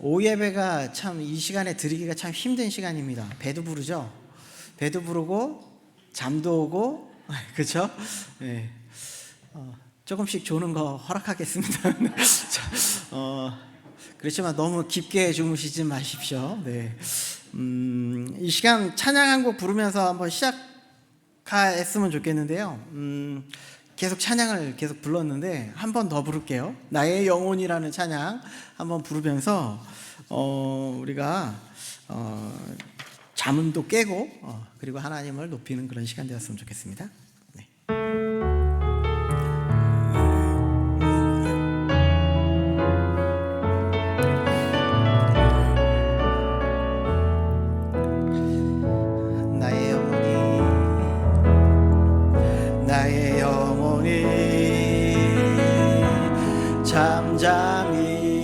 오후 예배가 참 이 시간에 드리기가 참 힘든 시간입니다. 배도 부르죠. 배도 부르고 잠도 오고 그렇죠? 네. 조금씩 조는 거 허락하겠습니다. 그렇지만 너무 깊게 주무시지 마십시오. 네. 이 시간 찬양 한 곡 부르면서 한번 시작했으면 좋겠는데요. 계속 찬양을 계속 불렀는데 한 번 더 부를게요. 나의 영혼이라는 찬양 한번 부르면서 우리가 잠은 또 깨고 그리고 하나님을 높이는 그런 시간 되었으면 좋겠습니다. 네. 나의 영혼이 잠잠히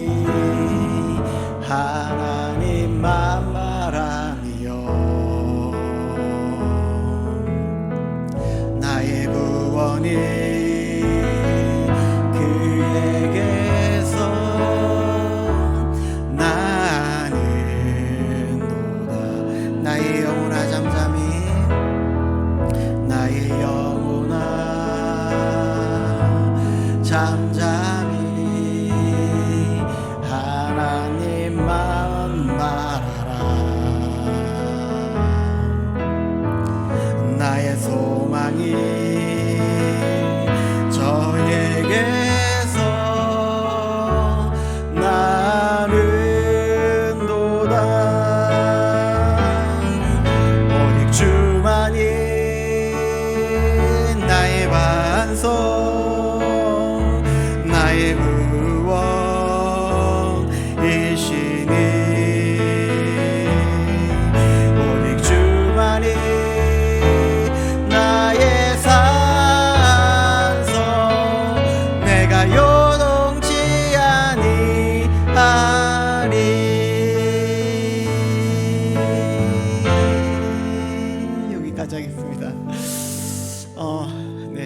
하나님만 바라며 나의 구원이 그에게서 나는도다. 나의 영혼아 잠잠히 나의 영혼아 잠잠히 하나님만 바라라. 나의 소망이 저에게서 나는도다. 오직 주만이 나의 반석 나의 구원이시니 오직 주만이 나의 산성 내가 요동치 아니하리. 여기까지 하겠습니다. 네.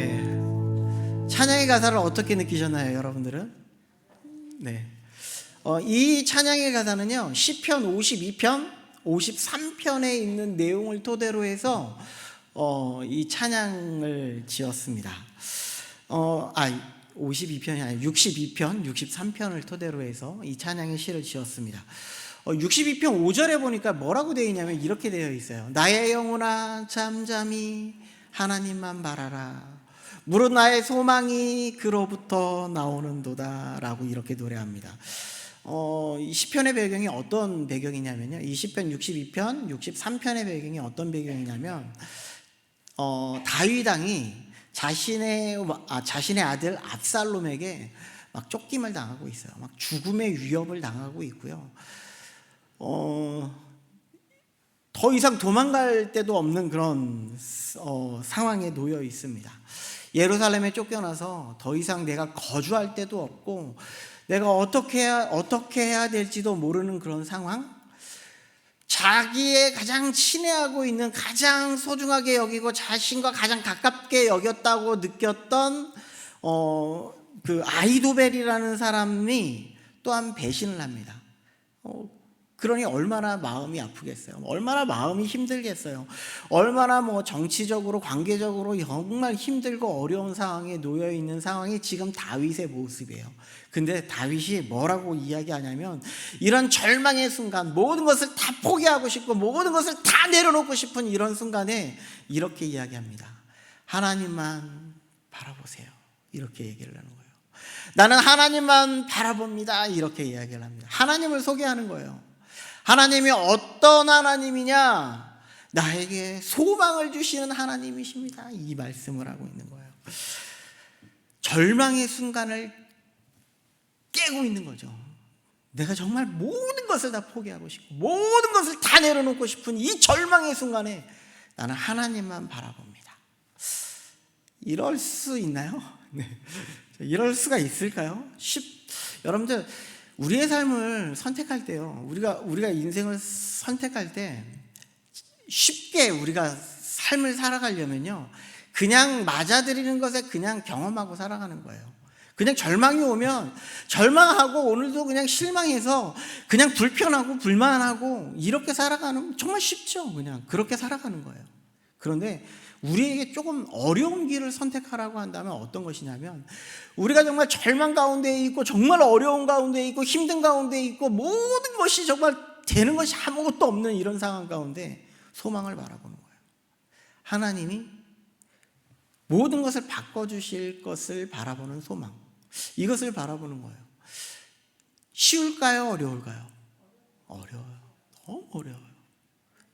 찬양의 가사를 어떻게 느끼셨나요, 여러분들은? 네. 이 찬양의 가사는요, 시편 52편, 53편에 있는 내용을 토대로 해서 이 찬양을 지었습니다. 52편이 아니라 62편, 63편을 토대로 해서 이 찬양의 시를 지었습니다. 62편 5절에 보니까 뭐라고 되어 있냐면 이렇게 되어 있어요. 나의 영혼아 잠잠히 하나님만 바라라. 무릇 나의 소망이 그로부터 나오는도다 라고 이렇게 노래합니다. 이 시편의 배경이 어떤 배경이냐면요, 이 시편 62편, 63편의 배경이 어떤 배경이냐면 다윗 왕이 자신의 아들 압살롬에게 막 쫓김을 당하고 있어요. 막 죽음의 위협을 당하고 있고요. 더 이상 도망갈 데도 없는 그런 상황에 놓여 있습니다. 예루살렘에 쫓겨나서 더 이상 내가 거주할 데도 없고 내가 어떻게 해야 될지도 모르는 그런 상황. 자기의 가장 친애하고 있는, 가장 소중하게 여기고 자신과 가장 가깝게 여겼다고 느꼈던 그 아히도벨이라는 사람이 또한 배신을 합니다. 그러니 얼마나 마음이 아프겠어요. 얼마나 마음이 힘들겠어요. 얼마나 정치적으로 관계적으로 정말 힘들고 어려운 상황에 놓여 있는 상황이 지금 다윗의 모습이에요. 근데 다윗이 뭐라고 이야기하냐면 이런 절망의 순간, 모든 것을 다 포기하고 싶고 모든 것을 다 내려놓고 싶은 이런 순간에 이렇게 이야기합니다. 하나님만 바라보세요. 이렇게 얘기를 하는 거예요. 나는 하나님만 바라봅니다. 이렇게 이야기를 합니다. 하나님을 소개하는 거예요. 하나님이 어떤 하나님이냐? 나에게 소망을 주시는 하나님이십니다. 이 말씀을 하고 있는 거예요. 절망의 순간을 깨고 있는 거죠. 내가 정말 모든 것을 다 포기하고 싶고 모든 것을 다 내려놓고 싶은 이 절망의 순간에 나는 하나님만 바라봅니다. 이럴 수 있나요? 네. 이럴 수가 있을까요? 여러분들, 우리의 삶을 선택할 때요, 우리가 인생을 선택할 때 쉽게 우리가 삶을 살아가려면요, 그냥 맞아들이는 것에 그냥 경험하고 살아가는 거예요. 그냥 절망이 오면 절망하고 오늘도 그냥 실망해서 그냥 불편하고 불만하고 이렇게 살아가는, 정말 쉽죠. 그냥 그렇게 살아가는 거예요. 그런데 우리에게 조금 어려운 길을 선택하라고 한다면 어떤 것이냐면, 우리가 정말 절망 가운데 있고 정말 어려운 가운데 있고 힘든 가운데 있고 모든 것이 정말 되는 것이 아무것도 없는 이런 상황 가운데 소망을 바라보는 거예요. 하나님이 모든 것을 바꿔주실 것을 바라보는 소망, 이것을 바라보는 거예요. 쉬울까요? 어려울까요? 어려워요. 너무 어려워요.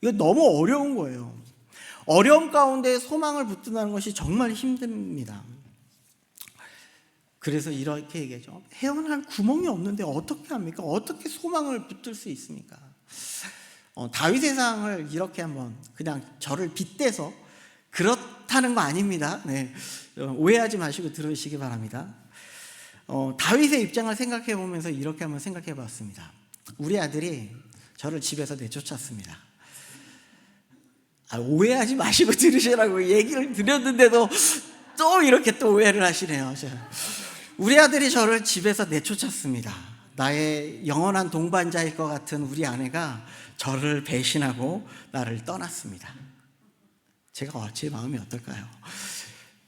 이거 너무 어려운 거예요. 어려움 가운데 소망을 붙든다는 것이 정말 힘듭니다. 그래서 이렇게 얘기하죠. 헤어날 구멍이 없는데 어떻게 합니까? 어떻게 소망을 붙들 수 있습니까? 다윗의 상을 이렇게 한번 그냥 저를 빗대서, 그렇다는 거 아닙니다. 네. 오해하지 마시고 들으시기 바랍니다. 다윗의 입장을 생각해 보면서 이렇게 한번 생각해 봤습니다. 우리 아들이 저를 집에서 내쫓았습니다. 오해하지 마시고 들으시라고 얘기를 드렸는데도 또 이렇게 또 오해를 하시네요. 우리 아들이 저를 집에서 내쫓았습니다. 나의 영원한 동반자일 것 같은 우리 아내가 저를 배신하고 나를 떠났습니다. 제 마음이 어떨까요?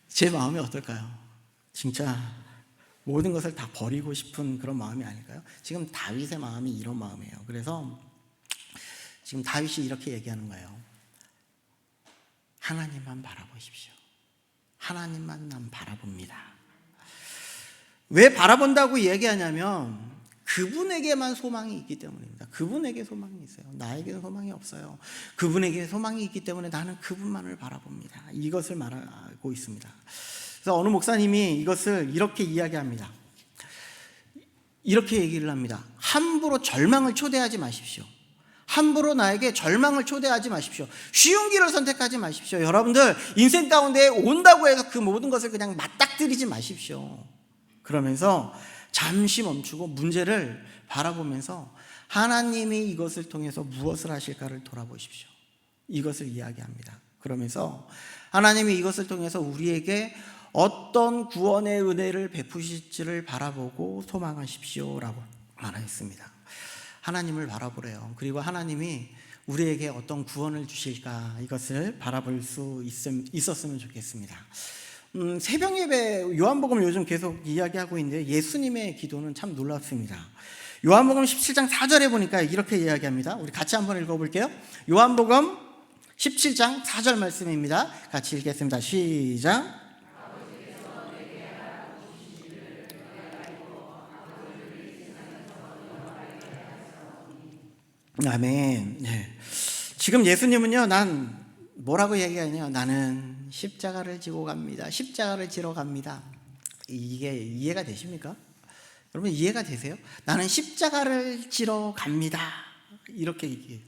제 마음이 어떨까요? 진짜 모든 것을 다 버리고 싶은 그런 마음이 아닐까요? 지금 다윗의 마음이 이런 마음이에요. 그래서 지금 다윗이 이렇게 얘기하는 거예요. 하나님만 바라보십시오. 하나님만 난 바라봅니다. 왜 바라본다고 얘기하냐면 그분에게만 소망이 있기 때문입니다. 그분에게 소망이 있어요. 나에게는 소망이 없어요. 그분에게 소망이 있기 때문에 나는 그분만을 바라봅니다. 이것을 말하고 있습니다. 그래서 어느 목사님이 이것을 이렇게 이야기합니다. 이렇게 얘기를 합니다. 함부로 절망을 초대하지 마십시오. 함부로 나에게 절망을 초대하지 마십시오. 쉬운 길을 선택하지 마십시오. 여러분들 인생 가운데 온다고 해서 그 모든 것을 그냥 맞닥뜨리지 마십시오. 그러면서 잠시 멈추고 문제를 바라보면서 하나님이 이것을 통해서 무엇을 하실까를 돌아보십시오. 이것을 이야기합니다. 그러면서 하나님이 이것을 통해서 우리에게 어떤 구원의 은혜를 베푸실지를 바라보고 소망하십시오라고 말했습니다. 하나님을 바라보래요. 그리고 하나님이 우리에게 어떤 구원을 주실까, 이것을 바라볼 수 있었으면 좋겠습니다. 새벽 예배 요한복음 요즘 계속 이야기하고 있는데 예수님의 기도는 참 놀랍습니다. 요한복음 17장 4절에 보니까 이렇게 이야기합니다. 우리 같이 한번 읽어볼게요. 요한복음 17장 4절 말씀입니다. 같이 읽겠습니다. 시작. 아멘. 네. 지금 예수님은요, 난 뭐라고 얘기하냐? 나는 십자가를 지고 갑니다. 십자가를 지러 갑니다. 이게 이해가 되십니까? 여러분 이해가 되세요? 나는 십자가를 지러 갑니다. 이렇게 얘기해요.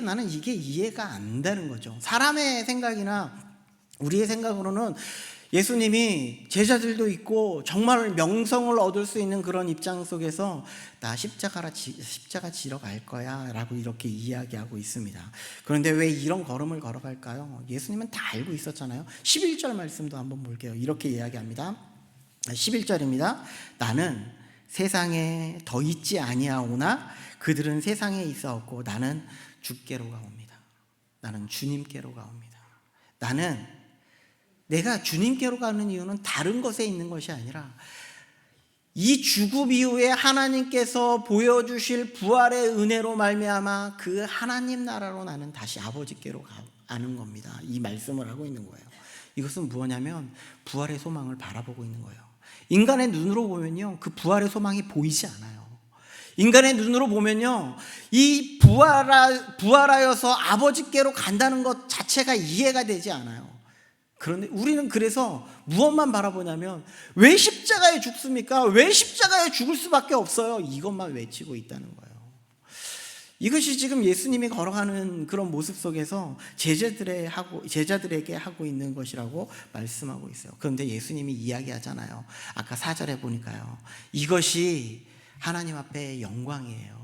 나는 이게 이해가 안 되는 거죠. 사람의 생각이나 우리의 생각으로는 예수님이 제자들도 있고 정말 명성을 얻을 수 있는 그런 입장 속에서 나 십자가 지러 갈 거야 라고 이렇게 이야기하고 있습니다. 그런데 왜 이런 걸음을 걸어갈까요? 예수님은 다 알고 있었잖아요. 11절 말씀도 한번 볼게요. 이렇게 이야기합니다. 11절입니다. 나는 세상에 더 있지 아니하오나 그들은 세상에 있사옵고 나는 주께로 가옵니다. 나는 주님께로 가옵니다. 나는 내가 주님께로 가는 이유는 다른 것에 있는 것이 아니라 이 죽음 이후에 하나님께서 보여주실 부활의 은혜로 말미암아 그 하나님 나라로 나는 다시 아버지께로 가는 겁니다. 이 말씀을 하고 있는 거예요. 이것은 무엇냐면 부활의 소망을 바라보고 있는 거예요. 인간의 눈으로 보면요, 그 부활의 소망이 보이지 않아요. 인간의 눈으로 보면요, 이 부활하여서 아버지께로 간다는 것 자체가 이해가 되지 않아요. 그런데 우리는 그래서 무엇만 바라보냐면 왜 십자가에 죽습니까? 왜 십자가에 죽을 수밖에 없어요? 이것만 외치고 있다는 거예요. 이것이 지금 예수님이 걸어가는 그런 모습 속에서 제자들에게 하고 있는 것이라고 말씀하고 있어요. 그런데 예수님이 이야기하잖아요. 아까 4절에 보니까요, 이것이 하나님 앞에 영광이에요.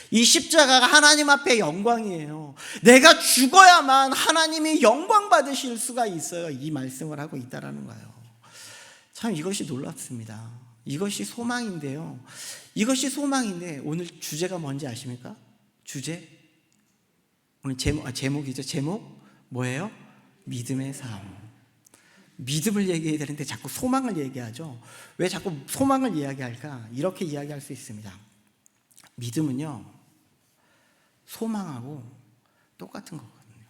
이 십자가가 하나님 앞에 영광이에요. 내가 죽어야만 하나님이 영광 받으실 수가 있어요. 이 말씀을 하고 있다라는 거예요. 참 이것이 놀랍습니다. 이것이 소망인데요. 이것이 소망인데 오늘 주제가 뭔지 아십니까? 주제? 오늘 제목이죠. 제목 뭐예요? 믿음의 삶. 믿음을 얘기해야 되는데 자꾸 소망을 얘기하죠. 왜 자꾸 소망을 이야기할까? 이렇게 이야기할 수 있습니다. 믿음은요, 소망하고 똑같은 거거든요.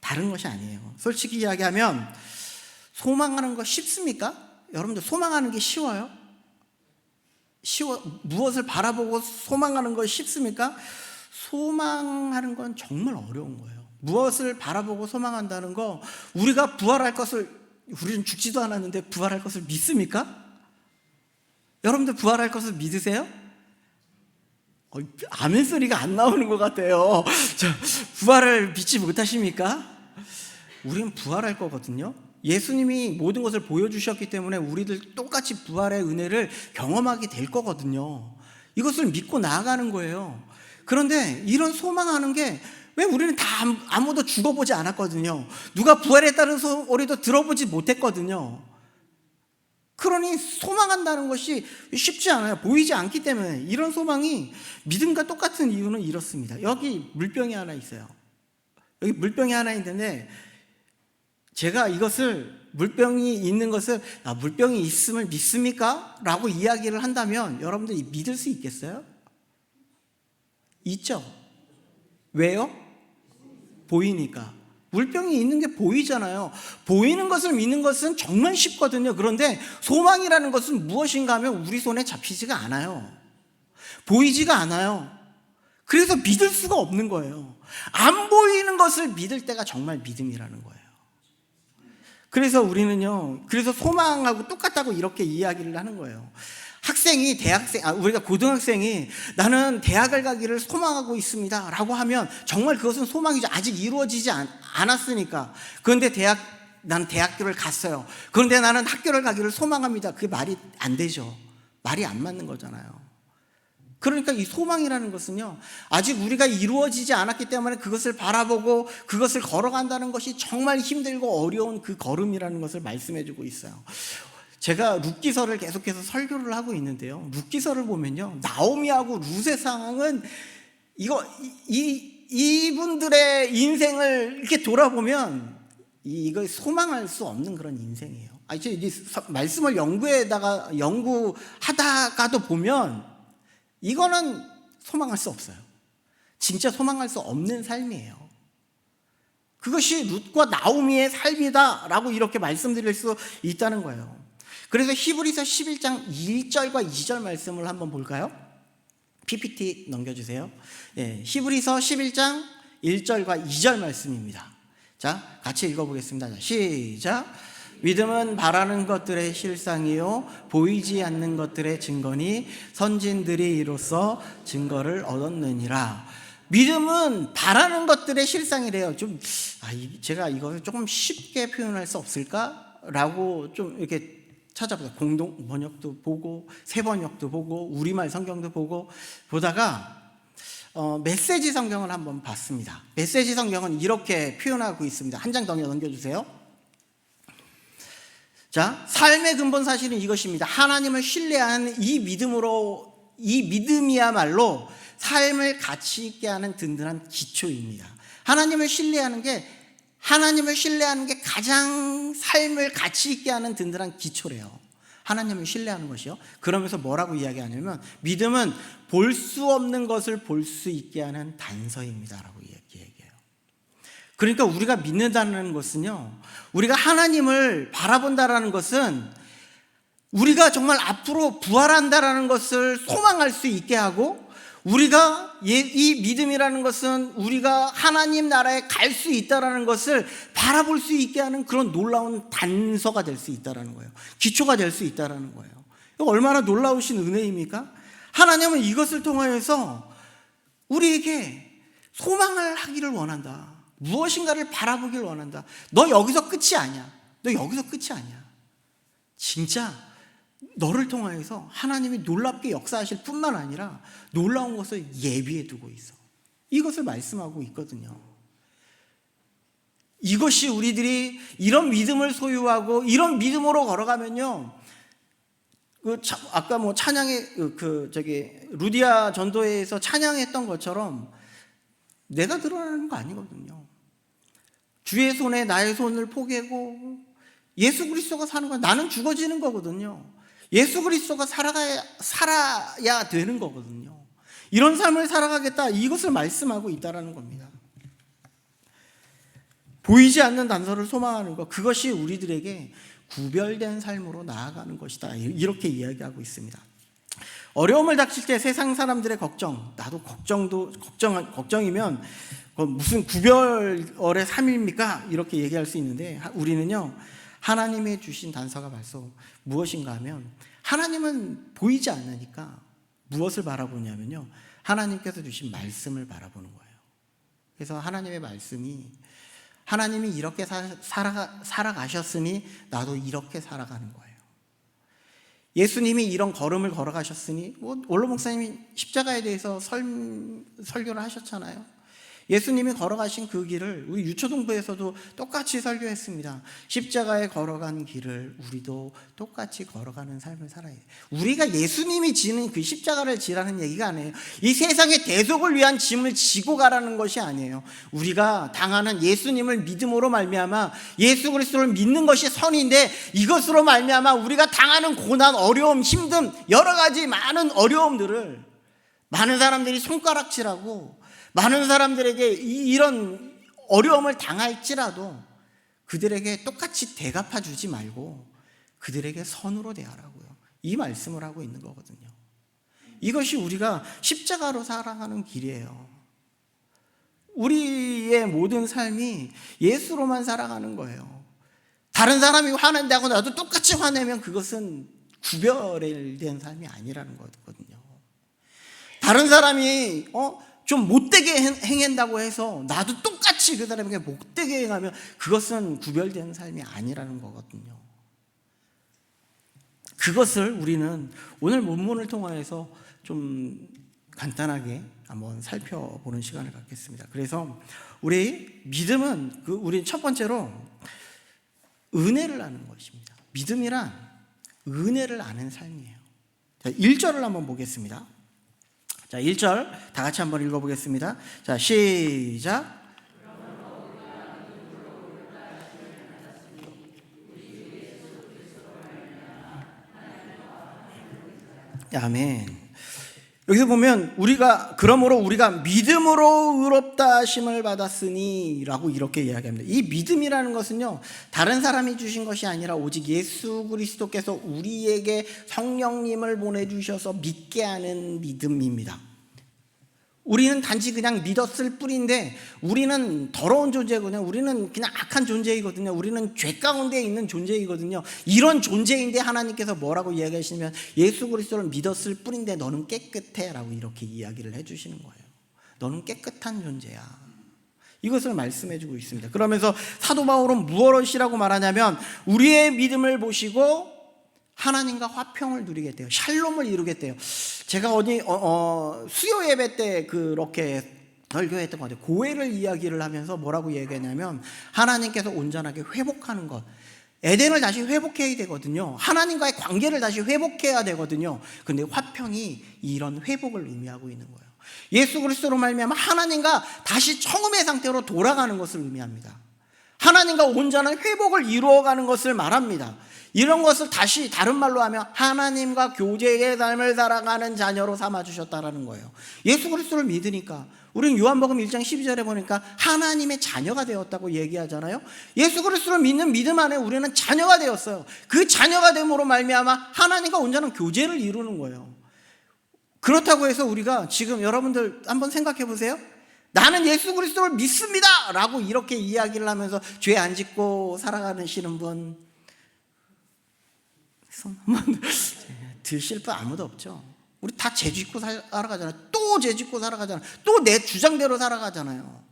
다른 것이 아니에요. 솔직히 이야기하면 소망하는 거 쉽습니까? 여러분들 소망하는 게 쉬워요? 무엇을 바라보고 소망하는 거 쉽습니까? 소망하는 건 정말 어려운 거예요. 무엇을 바라보고 소망한다는 거, 우리가 부활할 것을, 우리는 죽지도 않았는데 부활할 것을 믿습니까? 여러분들 부활할 것을 믿으세요? 아멘 소리가 안 나오는 것 같아요. 부활을 믿지 못하십니까? 우리는 부활할 거거든요. 예수님이 모든 것을 보여주셨기 때문에 우리들 똑같이 부활의 은혜를 경험하게 될 거거든요. 이것을 믿고 나아가는 거예요. 그런데 이런 소망하는 게, 왜 우리는 다 아무도 죽어보지 않았거든요. 누가 부활했다는 소리도 들어보지 못했거든요. 그러니 소망한다는 것이 쉽지 않아요. 보이지 않기 때문에. 이런 소망이 믿음과 똑같은 이유는 이렇습니다. 여기 물병이 하나 있어요. 여기 물병이 하나 있는데, 제가 이것을, 물병이 있는 것을 물병이 있음을 믿습니까? 라고 이야기를 한다면 여러분들이 믿을 수 있겠어요? 있죠? 왜요? 보이니까. 물병이 있는 게 보이잖아요. 보이는 것을 믿는 것은 정말 쉽거든요. 그런데 소망이라는 것은 무엇인가 하면 우리 손에 잡히지가 않아요. 보이지가 않아요. 그래서 믿을 수가 없는 거예요. 안 보이는 것을 믿을 때가 정말 믿음이라는 거예요. 그래서 우리는요, 그래서 소망하고 똑같다고 이렇게 이야기를 하는 거예요. 학생이 우리가 고등학생이 나는 대학을 가기를 소망하고 있습니다 라고 하면 정말 그것은 소망이죠. 아직 이루어지지 않았으니까. 그런데 나는 대학교를 갔어요. 그런데 나는 학교를 가기를 소망합니다. 그게 말이 안 되죠. 말이 안 맞는 거잖아요. 그러니까 이 소망이라는 것은요, 아직 우리가 이루어지지 않았기 때문에 그것을 바라보고 그것을 걸어간다는 것이 정말 힘들고 어려운 그 걸음이라는 것을 말씀해 주고 있어요. 제가 룻기서를 계속해서 설교를 하고 있는데요, 룻기서를 보면요, 나오미하고 룻의 상황은 이분들의 인생을 이렇게 돌아보면 이거 소망할 수 없는 그런 인생이에요. 이 말씀을 연구하다가도 보면 이거는 소망할 수 없어요. 진짜 소망할 수 없는 삶이에요. 그것이 룻과 나오미의 삶이다라고 이렇게 말씀드릴 수 있다는 거예요. 그래서 히브리서 11장 1절과 2절 말씀을 한번 볼까요? PPT 넘겨주세요. 네, 히브리서 11장 1절과 2절 말씀입니다. 자, 같이 읽어보겠습니다. 자, 시작. 믿음은 바라는 것들의 실상이요 보이지 않는 것들의 증거니 선진들이 이로써 증거를 얻었느니라. 믿음은 바라는 것들의 실상이래요. 제가 이것을 조금 쉽게 표현할 수 없을까라고 좀 이렇게 찾아보다 공동 번역도 보고 새 번역도 보고 우리말 성경도 보다가 메시지 성경을 한번 봤습니다. 메시지 성경은 이렇게 표현하고 있습니다. 한 장 더 넘겨주세요. 자, 삶의 근본 사실은 이것입니다. 하나님을 신뢰하는 이 믿음이야말로 삶을 가치 있게 하는 든든한 기초입니다. 하나님을 신뢰하는 게 가장 삶을 가치 있게 하는 든든한 기초래요. 하나님을 신뢰하는 것이요. 그러면서 뭐라고 이야기하냐면 믿음은 볼 수 없는 것을 볼 수 있게 하는 단서입니다라고 얘기해요. 그러니까 우리가 믿는다는 것은요, 우리가 하나님을 바라본다라는 것은 우리가 정말 앞으로 부활한다라는 것을 소망할 수 있게 하고, 우리가 이 믿음이라는 것은 우리가 하나님 나라에 갈 수 있다라는 것을 바라볼 수 있게 하는 그런 놀라운 단서가 될 수 있다라는 거예요. 기초가 될 수 있다라는 거예요. 이거 얼마나 놀라우신 은혜입니까? 하나님은 이것을 통하여서 우리에게 소망을 하기를 원한다. 무엇인가를 바라보길 원한다. 너 여기서 끝이 아니야. 너 여기서 끝이 아니야. 진짜 너를 통하여서 하나님이 놀랍게 역사하실 뿐만 아니라 놀라운 것을 예비해 두고 있어. 이것을 말씀하고 있거든요. 이것이 우리들이 이런 믿음을 소유하고 이런 믿음으로 걸어가면요, 아까 뭐 찬양의 루디아 전도회에서 찬양했던 것처럼 내가 드러나는 거 아니거든요. 주의 손에 나의 손을 포개고 예수 그리스도가 사는 건 나는 죽어지는 거거든요. 예수 그리스도가 살아야 되는 거거든요. 이런 삶을 살아가겠다, 이것을 말씀하고 있다라는 겁니다. 보이지 않는 단서를 소망하는 것, 그것이 우리들에게 구별된 삶으로 나아가는 것이다, 이렇게 이야기하고 있습니다. 어려움을 닥칠 때 세상 사람들의 걱정, 나도 걱정이면 무슨 구별의 삶입니까? 이렇게 얘기할 수 있는데, 우리는요, 하나님의 주신 단서가 벌써 무엇인가 하면, 하나님은 보이지 않으니까 무엇을 바라보냐면요, 하나님께서 주신 말씀을 바라보는 거예요. 그래서 하나님의 말씀이, 하나님이 이렇게 살아가셨으니 나도 이렇게 살아가는 거예요. 예수님이 이런 걸음을 걸어가셨으니, 원로 목사님이 십자가에 대해서 설교를 하셨잖아요. 예수님이 걸어가신 그 길을 우리 유초동부에서도 똑같이 설교했습니다. 십자가에 걸어간 길을 우리도 똑같이 걸어가는 삶을 살아야 돼요. 우리가 예수님이 지는 그 십자가를 지라는 얘기가 아니에요. 이 세상의 대속을 위한 짐을 지고 가라는 것이 아니에요. 우리가 당하는 예수님을 믿음으로 말미암아 예수 그리스도를 믿는 것이 선인데, 이것으로 말미암아 우리가 당하는 고난, 어려움, 힘듦, 여러 가지 많은 어려움들을 많은 사람들이 손가락질하고 많은 사람들에게 이런 어려움을 당할지라도 그들에게 똑같이 대갚아 주지 말고 그들에게 선으로 대하라고요. 이 말씀을 하고 있는 거거든요. 이것이 우리가 십자가로 살아가는 길이에요. 우리의 모든 삶이 예수로만 살아가는 거예요. 다른 사람이 화낸다고 나도 똑같이 화내면 그것은 구별된 삶이 아니라는 거거든요. 다른 사람이 좀 못되게 행한다고 해서 나도 똑같이 그 사람에게 못되게 행하면 그것은 구별된 삶이 아니라는 거거든요. 그것을 우리는 오늘 본문을 통해서 좀 간단하게 한번 살펴보는 시간을 갖겠습니다. 그래서 우리 믿음은 우리 첫 번째로 은혜를 아는 것입니다. 믿음이란 은혜를 아는 삶이에요. 자, 1절을 한번 보겠습니다. 자, 1절 다 같이 한번 읽어보겠습니다. 자, 시작. 아멘. 여기서 보면 그러므로 우리가 믿음으로 의롭다 하심을 받았으니 라고 이렇게 이야기합니다. 이 믿음이라는 것은요, 다른 사람이 주신 것이 아니라 오직 예수 그리스도께서 우리에게 성령님을 보내주셔서 믿게 하는 믿음입니다. 우리는 단지 그냥 믿었을 뿐인데 우리는 더러운 존재거든요. 우리는 그냥 악한 존재이거든요. 우리는 죄 가운데 있는 존재이거든요. 이런 존재인데 하나님께서 뭐라고 이야기하시냐면 예수 그리스도를 믿었을 뿐인데 너는 깨끗해 라고 이렇게 이야기를 해주시는 거예요. 너는 깨끗한 존재야. 이것을 말씀해 주고 있습니다. 그러면서 사도 바울은 무엇이라고 말하냐면 우리의 믿음을 보시고 하나님과 화평을 누리게 돼요. 샬롬을 이루게 돼요. 제가 수요 예배 때 그렇게 설교했던 것 같아요. 고해를 이야기를 하면서 뭐라고 얘기했냐면 하나님께서 온전하게 회복하는 것, 에덴을 다시 회복해야 되거든요. 하나님과의 관계를 다시 회복해야 되거든요. 근데 화평이 이런 회복을 의미하고 있는 거예요. 예수 그리스도로 말미암아 하나님과 다시 처음의 상태로 돌아가는 것을 의미합니다. 하나님과 온전한 회복을 이루어가는 것을 말합니다. 이런 것을 다시 다른 말로 하면 하나님과 교제의 삶을 살아가는 자녀로 삼아주셨다라는 거예요. 예수 그리스도를 믿으니까 우리는 요한복음 1장 12절에 보니까 하나님의 자녀가 되었다고 얘기하잖아요. 예수 그리스도를 믿는 믿음 안에 우리는 자녀가 되었어요. 그 자녀가 됨으로 말미암아 하나님과 온전한 교제를 이루는 거예요. 그렇다고 해서 우리가 지금 여러분들 한번 생각해 보세요. 나는 예수 그리스도를 믿습니다 라고 이렇게 이야기를 하면서 죄 안 짓고 살아가시는 분 손 한번 드실 분 아무도 없죠. 우리 다 죄 짓고 살아가잖아요. 또 죄 짓고 살아가잖아요. 또 내 주장대로 살아가잖아요.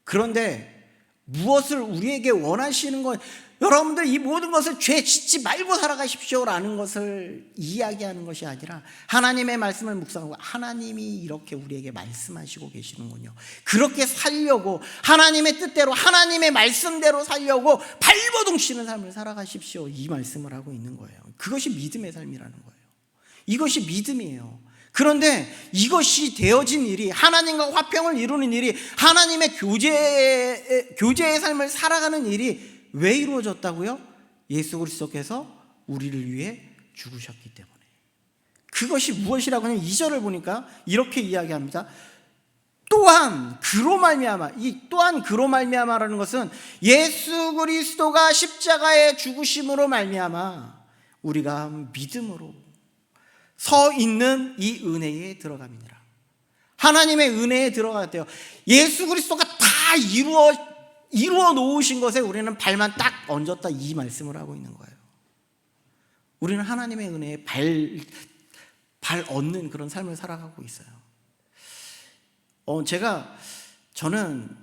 그런데 무엇을 우리에게 원하시는 건 여러분들 이 모든 것을 죄 짓지 말고 살아가십시오라는 것을 이야기하는 것이 아니라 하나님의 말씀을 묵상하고 하나님이 이렇게 우리에게 말씀하시고 계시는군요. 그렇게 살려고 하나님의 뜻대로 하나님의 말씀대로 살려고 발버둥 치는 삶을 살아가십시오. 이 말씀을 하고 있는 거예요. 그것이 믿음의 삶이라는 거예요. 이것이 믿음이에요. 그런데 이것이 되어진 일이, 하나님과 화평을 이루는 일이, 하나님의 교제의 삶을 살아가는 일이 왜 이루어졌다고요? 예수 그리스도께서 우리를 위해 죽으셨기 때문에. 그것이 무엇이라고 하면 2절을 보니까 이렇게 이야기합니다. 또한 그로 말미암아, 이 또한 그로 말미암아라는 것은 예수 그리스도가 십자가에 죽으심으로 말미암아 우리가 믿음으로 서 있는 이 은혜에 들어갑니다. 하나님의 은혜에 들어갔대요. 예수 그리스도가 다 이루어 놓으신 것에 우리는 발만 딱 얹었다, 이 말씀을 하고 있는 거예요. 우리는 하나님의 은혜에 발 얹는 그런 삶을 살아가고 있어요. 저는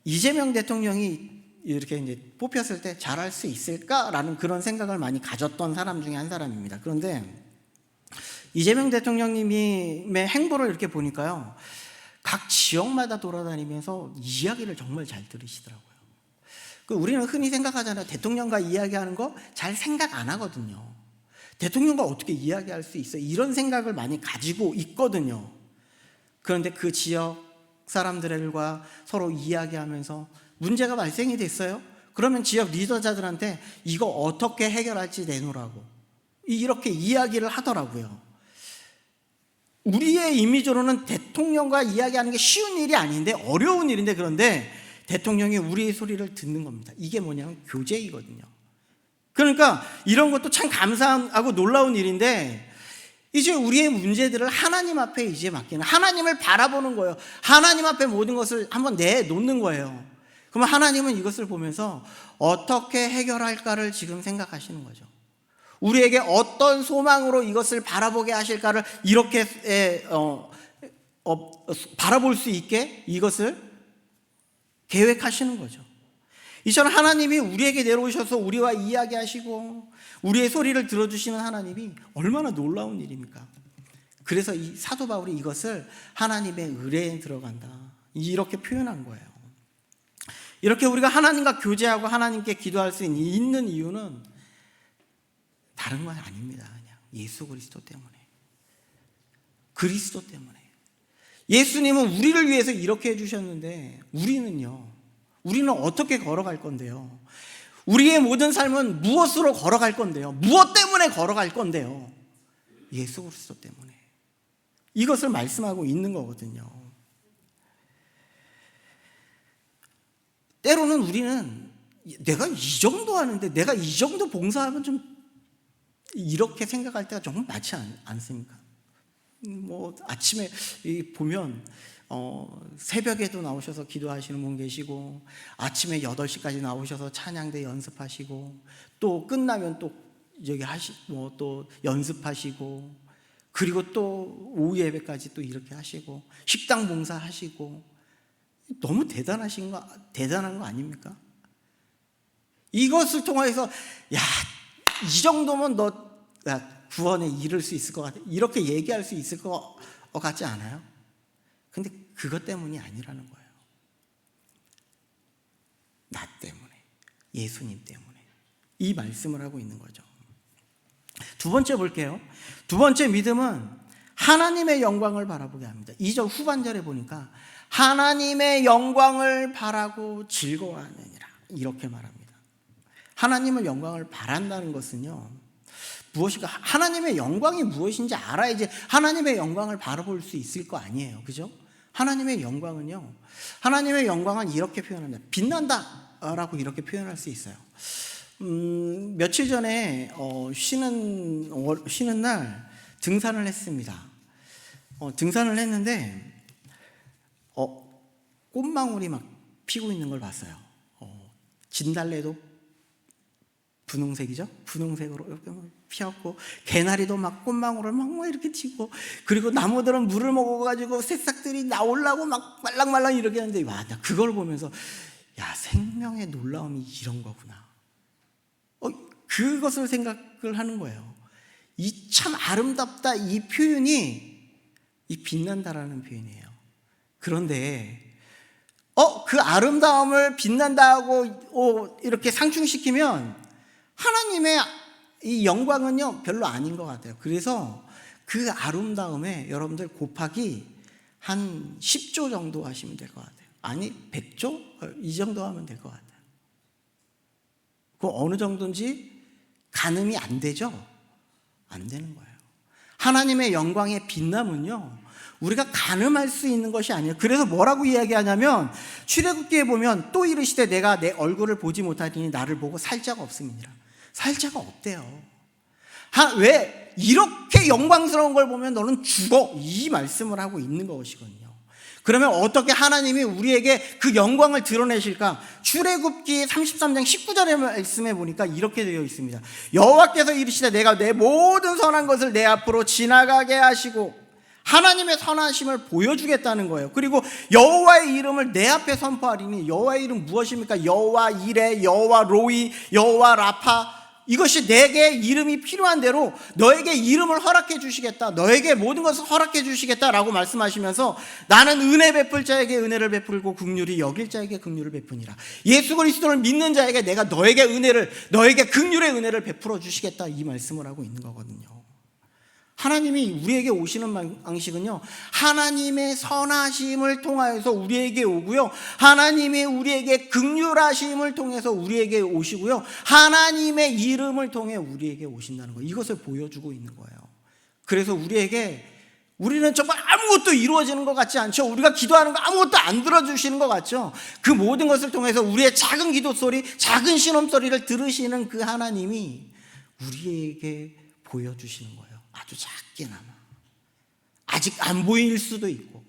이재명 대통령이 이렇게 이제 뽑혔을 때 잘할 수 있을까라는 그런 생각을 많이 가졌던 사람 중에 한 사람입니다. 그런데 이재명 대통령님의 행보를 이렇게 보니까요, 각 지역마다 돌아다니면서 이야기를 정말 잘 들으시더라고요. 우리는 흔히 생각하잖아요. 대통령과 이야기하는 거 잘 생각 안 하거든요. 대통령과 어떻게 이야기할 수 있어요? 이런 생각을 많이 가지고 있거든요. 그런데 그 지역 사람들과 서로 이야기하면서 문제가 발생이 됐어요. 그러면 지역 리더자들한테 이거 어떻게 해결할지 내놓으라고 이렇게 이야기를 하더라고요. 우리의 이미지로는 대통령과 이야기하는 게 쉬운 일이 아닌데, 어려운 일인데, 그런데 대통령이 우리의 소리를 듣는 겁니다. 이게 뭐냐면 교제이거든요. 그러니까 이런 것도 참 감사하고 놀라운 일인데, 이제 우리의 문제들을 하나님 앞에 이제 맡기는, 하나님을 바라보는 거예요. 하나님 앞에 모든 것을 한번 내놓는 거예요. 그러면 하나님은 이것을 보면서 어떻게 해결할까를 지금 생각하시는 거죠. 우리에게 어떤 소망으로 이것을 바라보게 하실까를 이렇게 바라볼 수 있게 이것을 계획하시는 거죠. 이처럼 하나님이 우리에게 내려오셔서 우리와 이야기하시고 우리의 소리를 들어주시는 하나님이 얼마나 놀라운 일입니까? 그래서 이 사도 바울이 이것을 하나님의 의뢰에 들어간다, 이렇게 표현한 거예요. 이렇게 우리가 하나님과 교제하고 하나님께 기도할 수 있는 이유는 다른 건 아닙니다. 그냥 예수 그리스도 때문에, 그리스도 때문에. 예수님은 우리를 위해서 이렇게 해주셨는데 우리는 어떻게 걸어갈 건데요? 우리의 모든 삶은 무엇으로 걸어갈 건데요? 무엇 때문에 걸어갈 건데요? 예수 그리스도 때문에. 이것을 말씀하고 있는 거거든요. 때로는 우리는 내가 이 정도 하는데, 내가 이 정도 봉사하면 좀, 이렇게 생각할 때가 정말 많지 않습니까? 아침에 보면 새벽에도 나오셔서 기도하시는 분 계시고, 아침에 8시까지 나오셔서 찬양대 연습하시고, 또 끝나면 또 여기 또 연습하시고, 그리고 또 오후 예배까지 또 이렇게 하시고, 식당 봉사하시고, 너무 대단한 거 아닙니까? 이것을 통해서 이 정도면 너 구원에 이를 수 있을 것 같아, 이렇게 얘기할 수 있을 것 같지 않아요? 근데 그것 때문이 아니라는 거예요. 나 때문에, 예수님 때문에 이 말씀을 하고 있는 거죠. 두 번째 볼게요. 두 번째 믿음은 하나님의 영광을 바라보게 합니다. 2절 후반절에 보니까 하나님의 영광을 바라고 즐거워하느니라, 이렇게 말합니다. 하나님의 영광을 바란다는 것은요, 무엇인가, 하나님의 영광이 무엇인지 알아야지 하나님의 영광을 바라볼 수 있을 거 아니에요. 그죠? 하나님의 영광은요, 하나님의 영광은 이렇게 표현합니다. 빛난다 라고 이렇게 표현할 수 있어요. 며칠 전에 쉬는 날 등산을 했습니다. 등산을 했는데 꽃망울이 막 피고 있는 걸 봤어요. 진달래도 분홍색이죠? 분홍색으로 이렇게 피었고, 개나리도 막 꽃망울을 막 이렇게 튀고, 그리고 나무들은 물을 먹어가지고 새싹들이 나오려고 막 말랑말랑 이렇게 하는데, 와, 나 그걸 보면서 생명의 놀라움이 이런 거구나. 그것을 생각을 하는 거예요. 이 참 아름답다, 이 표현이 이 빛난다라는 표현이에요. 그런데 그 아름다움을 빛난다고 이렇게 상충시키면 하나님의 이 영광은요 별로 아닌 것 같아요. 그래서 그 아름다움에 여러분들 곱하기 한 10조 정도 하시면 될 것 같아요. 아니 100조? 이 정도 하면 될 것 같아요. 그 어느 정도인지 가늠이 안 되죠? 안 되는 거예요. 하나님의 영광의 빛남은요 우리가 가늠할 수 있는 것이 아니에요. 그래서 뭐라고 이야기하냐면 출애굽기에 보면 또 이르시되 내가 내 얼굴을 보지 못하리니 나를 보고 살 자가 없음이니라. 살 자가 없대요. 왜? 이렇게 영광스러운 걸 보면 너는 죽어, 이 말씀을 하고 있는 것이거든요. 그러면 어떻게 하나님이 우리에게 그 영광을 드러내실까? 출애굽기 33장 19절의 말씀에 보니까 이렇게 되어 있습니다. 여호와께서 이르시되 내가 내 모든 선한 것을 내 앞으로 지나가게 하시고, 하나님의 선하심을 보여주겠다는 거예요. 그리고 여호와의 이름을 내 앞에 선포하리니, 여호와의 이름 무엇입니까? 여호와 이레, 여호와 로이, 여호와 라파. 이것이 내게 이름이 필요한 대로 너에게 이름을 허락해 주시겠다, 너에게 모든 것을 허락해 주시겠다라고 말씀하시면서 나는 은혜 베풀 자에게 은혜를 베풀고 긍휼히 여길 자에게 긍휼을 베푸니라. 예수 그리스도를 믿는 자에게 내가 너에게 긍휼의 은혜를 베풀어 주시겠다, 이 말씀을 하고 있는 거거든요. 하나님이 우리에게 오시는 방식은요 하나님의 선하심을 통하여서 우리에게 오고요, 하나님이 우리에게 긍휼하심을 통해서 우리에게 오시고요, 하나님의 이름을 통해 우리에게 오신다는 거예요. 이것을 보여주고 있는 거예요. 그래서 우리는 정말 아무것도 이루어지는 것 같지 않죠? 우리가 기도하는 거 아무것도 안 들어주시는 것 같죠? 그 모든 것을 통해서 우리의 작은 기도 소리, 작은 신음 소리를 들으시는 그 하나님이 우리에게 보여주시는 거예요. 아주 작게나마. 아직 안 보일 수도 있고,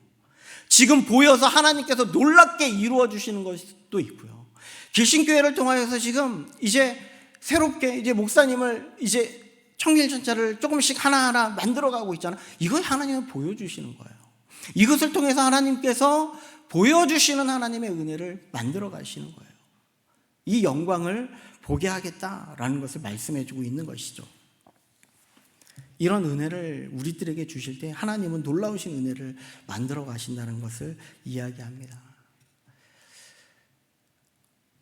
지금 보여서 하나님께서 놀랍게 이루어 주시는 것도 있고요. 길신교회를 통하여서 지금 이제 새롭게 이제 목사님을 이제 청일전차를 조금씩 하나하나 만들어가고 있잖아요. 이걸 하나님은 보여주시는 거예요. 이것을 통해서 하나님께서 보여주시는 하나님의 은혜를 만들어 가시는 거예요. 이 영광을 보게 하겠다라는 것을 말씀해주고 있는 것이죠. 이런 은혜를 우리들에게 주실 때 하나님은 놀라우신 은혜를 만들어 가신다는 것을 이야기합니다.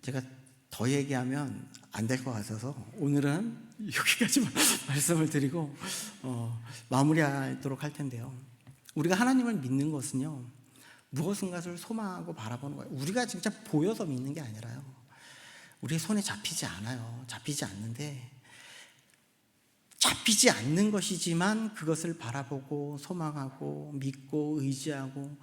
제가 더 얘기하면 안 될 것 같아서 오늘은 여기까지만 말씀을 드리고 마무리하도록 할 텐데요. 우리가 하나님을 믿는 것은요 무엇인가를 소망하고 바라보는 거예요. 우리가 진짜 보여서 믿는 게 아니라요, 우리의 손에 잡히지 않아요. 잡히지 않는데, 잡히지 않는 것이지만 그것을 바라보고 소망하고 믿고 의지하고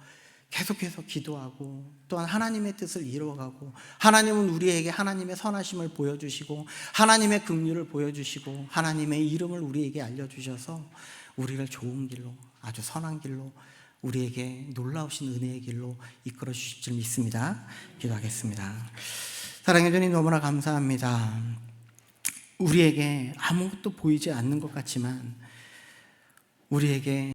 계속해서 기도하고 또한 하나님의 뜻을 이루어가고, 하나님은 우리에게 하나님의 선하심을 보여주시고 하나님의 긍휼을 보여주시고 하나님의 이름을 우리에게 알려주셔서 우리를 좋은 길로, 아주 선한 길로, 우리에게 놀라우신 은혜의 길로 이끌어 주실 줄 믿습니다. 기도하겠습니다. 사랑해 주님, 너무나 감사합니다. 우리에게 아무것도 보이지 않는 것 같지만 우리에게